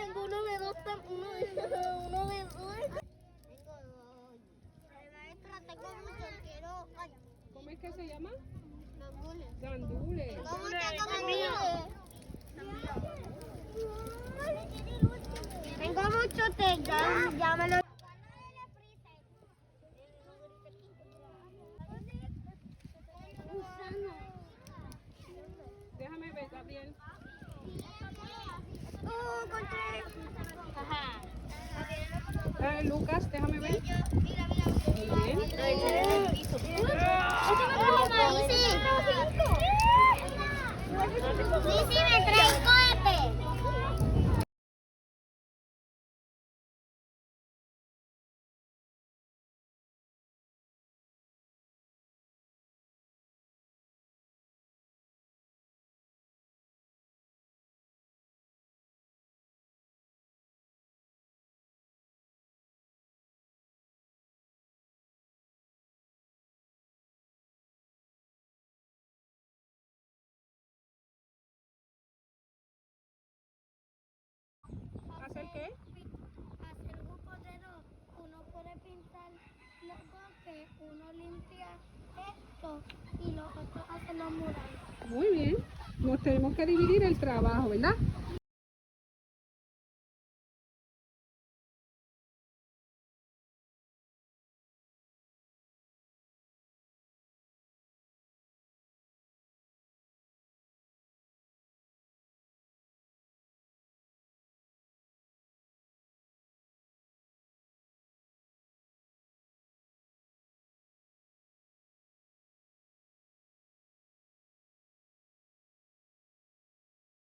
tengo uno de dos, uno de dos. Tengo dos. Maestra, tengo mucho, quiero. ¿Cómo es que se llama? Gandules. Gandules. Tengo mucho té, ya me lo... Déjame ver, Gabriel. Ajá. Lucas, déjame ver. Mira. Muy bien. Sí, me trae cohete. ¿Hacer qué? Hacer un cordero, uno puede pintar los bloques, uno limpia esto y los otros hacen los murales. Muy bien. Nos tenemos que dividir el trabajo, ¿verdad?